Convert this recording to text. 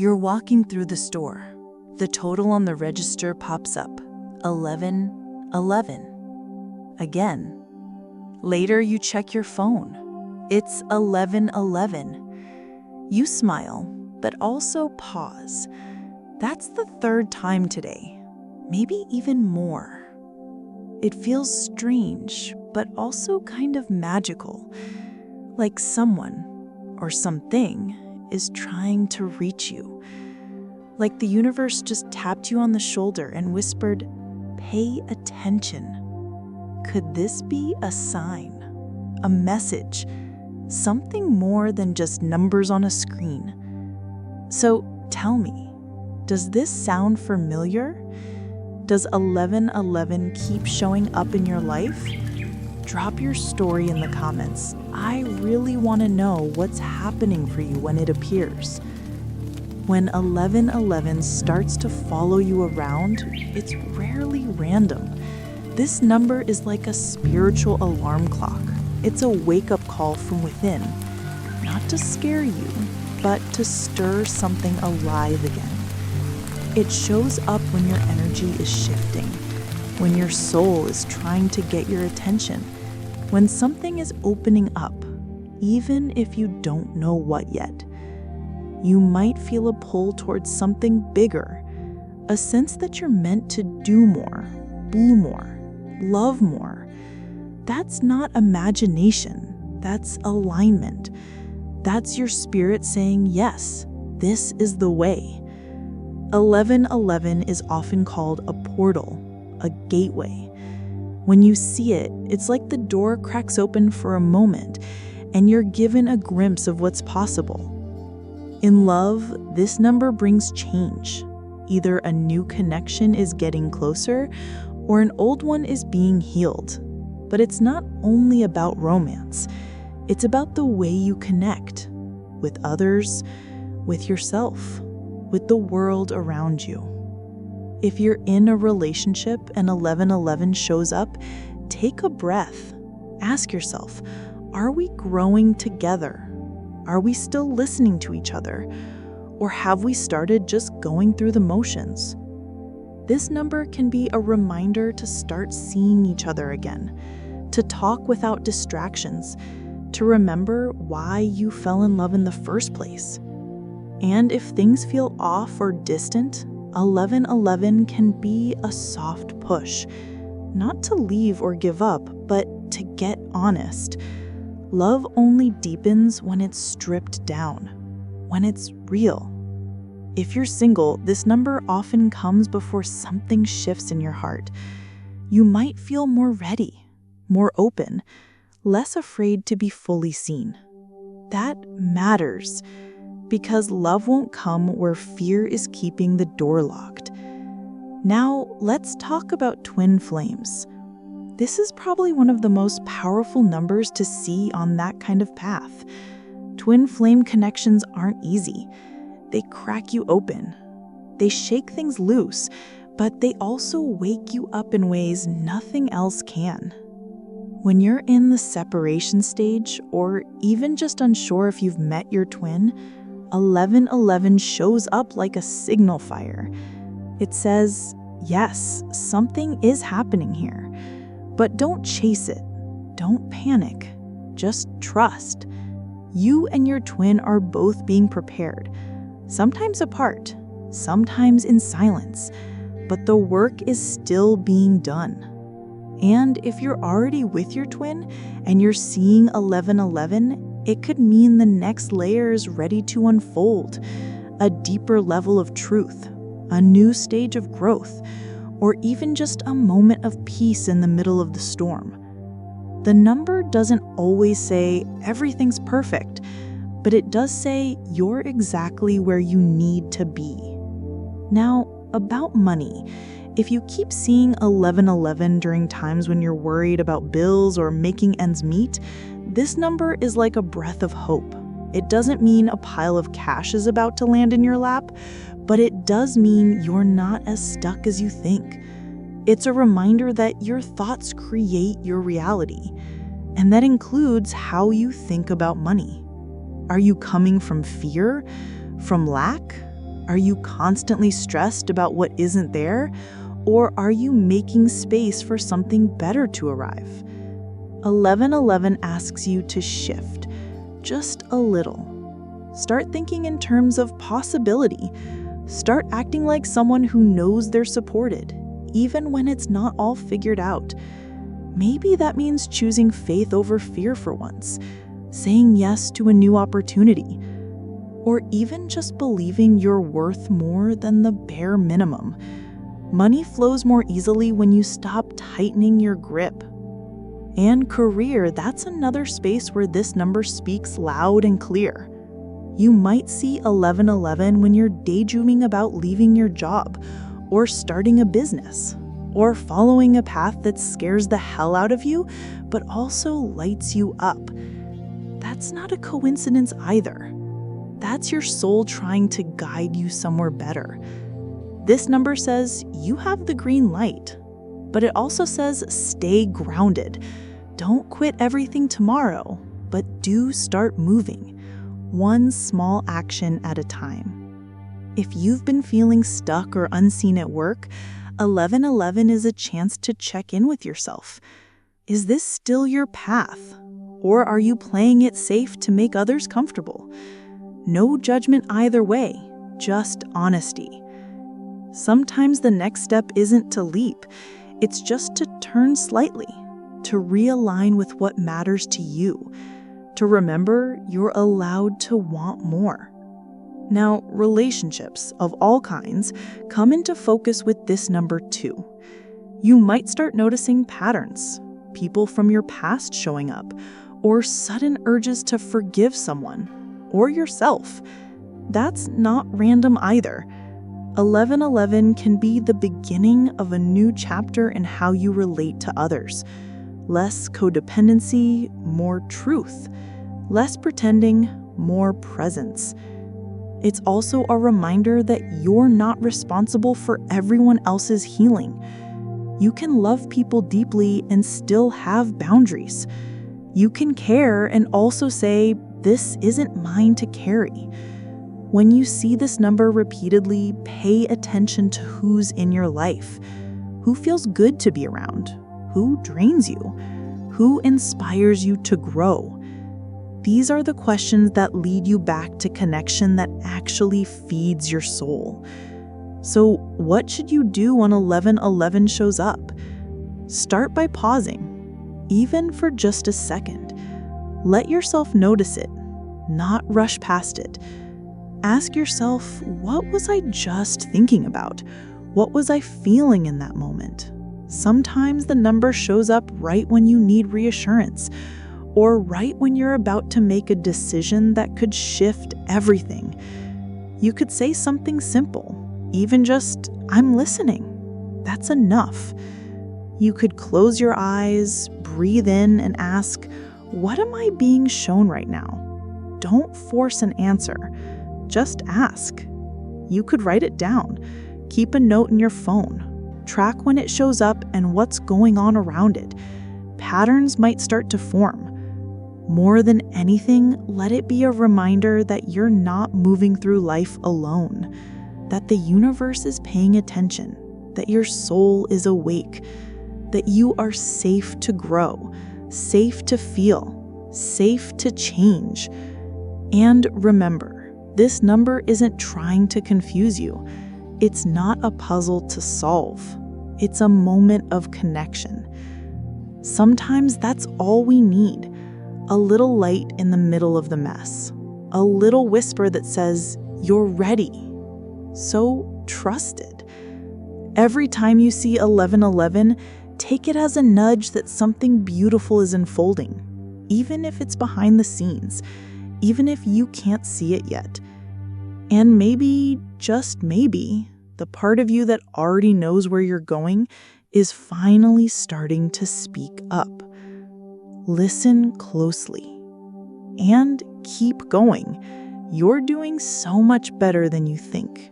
You're walking through the store. The total on the register pops up, 1111. Again. Later, you check your phone. It's 1111. You smile, but also pause. That's the third time today, maybe even more. It feels strange, but also kind of magical, like someone or something is trying to reach you. Like the universe just tapped you on the shoulder and whispered, "Pay attention." Could this be a sign, a message, something more than just numbers on a screen? So tell me, does this sound familiar? Does 1111 keep showing up in your life? Drop your story in the comments. I really want to know what's happening for you when it appears. When 1111 starts to follow you around, it's rarely random. This number is like a spiritual alarm clock. It's a wake-up call from within, not to scare you, but to stir something alive again. It shows up when your energy is shifting, when your soul is trying to get your attention, when something is opening up, even if you don't know what yet. You might feel a pull towards something bigger, a sense that you're meant to do more, be more, love more. That's not imagination, that's alignment. That's your spirit saying, yes, this is the way. 1111 is often called a portal, a gateway. When you see it, it's like the door cracks open for a moment and you're given a glimpse of what's possible. In love, this number brings change. Either a new connection is getting closer or an old one is being healed. But it's not only about romance. It's about the way you connect with others, with yourself, with the world around you. If you're in a relationship and 1111 shows up, take a breath. Ask yourself, are we growing together? Are we still listening to each other? Or have we started just going through the motions? This number can be a reminder to start seeing each other again, to talk without distractions, to remember why you fell in love in the first place. And if things feel off or distant, 1111 can be a soft push, not to leave or give up, but to get honest. Love only deepens when it's stripped down, when it's real. If you're single, this number often comes before something shifts in your heart. You might feel more ready, more open, less afraid to be fully seen. That matters, because love won't come where fear is keeping the door locked. Now, let's talk about twin flames. This is probably one of the most powerful numbers to see on that kind of path. Twin flame connections aren't easy. They crack you open. They shake things loose, but they also wake you up in ways nothing else can. When you're in the separation stage, or even just unsure if you've met your twin, 1111 shows up like a signal fire. It says, yes, something is happening here. But don't chase it. Don't panic. Just trust. You and your twin are both being prepared. Sometimes apart, sometimes in silence. But the work is still being done. And if you're already with your twin and you're seeing 1111, it could mean the next layer is ready to unfold, a deeper level of truth, a new stage of growth, or even just a moment of peace in the middle of the storm. The number doesn't always say everything's perfect, but it does say you're exactly where you need to be. Now, about money. If you keep seeing 1111 during times when you're worried about bills or making ends meet, this number is like a breath of hope. It doesn't mean a pile of cash is about to land in your lap, but it does mean you're not as stuck as you think. It's a reminder that your thoughts create your reality, and that includes how you think about money. Are you coming from fear, from lack, Are you constantly stressed about what isn't there? Or are you making space for something better to arrive? 1111 asks you to shift, just a little. Start thinking in terms of possibility. Start acting like someone who knows they're supported, even when it's not all figured out. Maybe that means choosing faith over fear for once, saying yes to a new opportunity, or even just believing you're worth more than the bare minimum. Money flows more easily when you stop tightening your grip. And career, that's another space where this number speaks loud and clear. You might see 1111 when you're daydreaming about leaving your job, or starting a business, or following a path that scares the hell out of you, but also lights you up. That's not a coincidence either. That's your soul trying to guide you somewhere better. This number says you have the green light, but it also says stay grounded. Don't quit everything tomorrow, but do start moving, one small action at a time. If you've been feeling stuck or unseen at work, 1111 is a chance to check in with yourself. Is this still your path? Or are you playing it safe to make others comfortable? No judgment either way, just honesty. Sometimes the next step isn't to leap, it's just to turn slightly, to realign with what matters to you, to remember you're allowed to want more. Now, relationships of all kinds come into focus with this number too. You might start noticing patterns, people from your past showing up, or sudden urges to forgive someone, or yourself. That's not random either. 1111 can be the beginning of a new chapter in how you relate to others. Less codependency, more truth. Less pretending, more presence. It's also a reminder that you're not responsible for everyone else's healing. You can love people deeply and still have boundaries. You can care and also say, this isn't mine to carry. When you see this number repeatedly, pay attention to who's in your life. Who feels good to be around? Who drains you? Who inspires you to grow? These are the questions that lead you back to connection that actually feeds your soul. So, what should you do when 1111 shows up? Start by pausing, even for just a second. Let yourself notice it, not rush past it. Ask yourself, what was I just thinking about? What was I feeling in that moment? Sometimes the number shows up right when you need reassurance, or right when you're about to make a decision that could shift everything. You could say something simple, even just, I'm listening. That's enough. You could close your eyes, breathe in, and ask, what am I being shown right now? Don't force an answer. Just ask. You could write it down. Keep a note in your phone. Track when it shows up and what's going on around it. Patterns might start to form. More than anything, let it be a reminder that you're not moving through life alone, that the universe is paying attention, that your soul is awake, that you are safe to grow, safe to feel, safe to change. And remember, this number isn't trying to confuse you. It's not a puzzle to solve. It's a moment of connection. Sometimes that's all we need. A little light in the middle of the mess. A little whisper that says, you're ready. So trust it. Every time you see 1111, take it as a nudge that something beautiful is unfolding, even if it's behind the scenes, even if you can't see it yet. And maybe, just maybe, the part of you that already knows where you're going is finally starting to speak up. Listen closely and keep going. You're doing so much better than you think.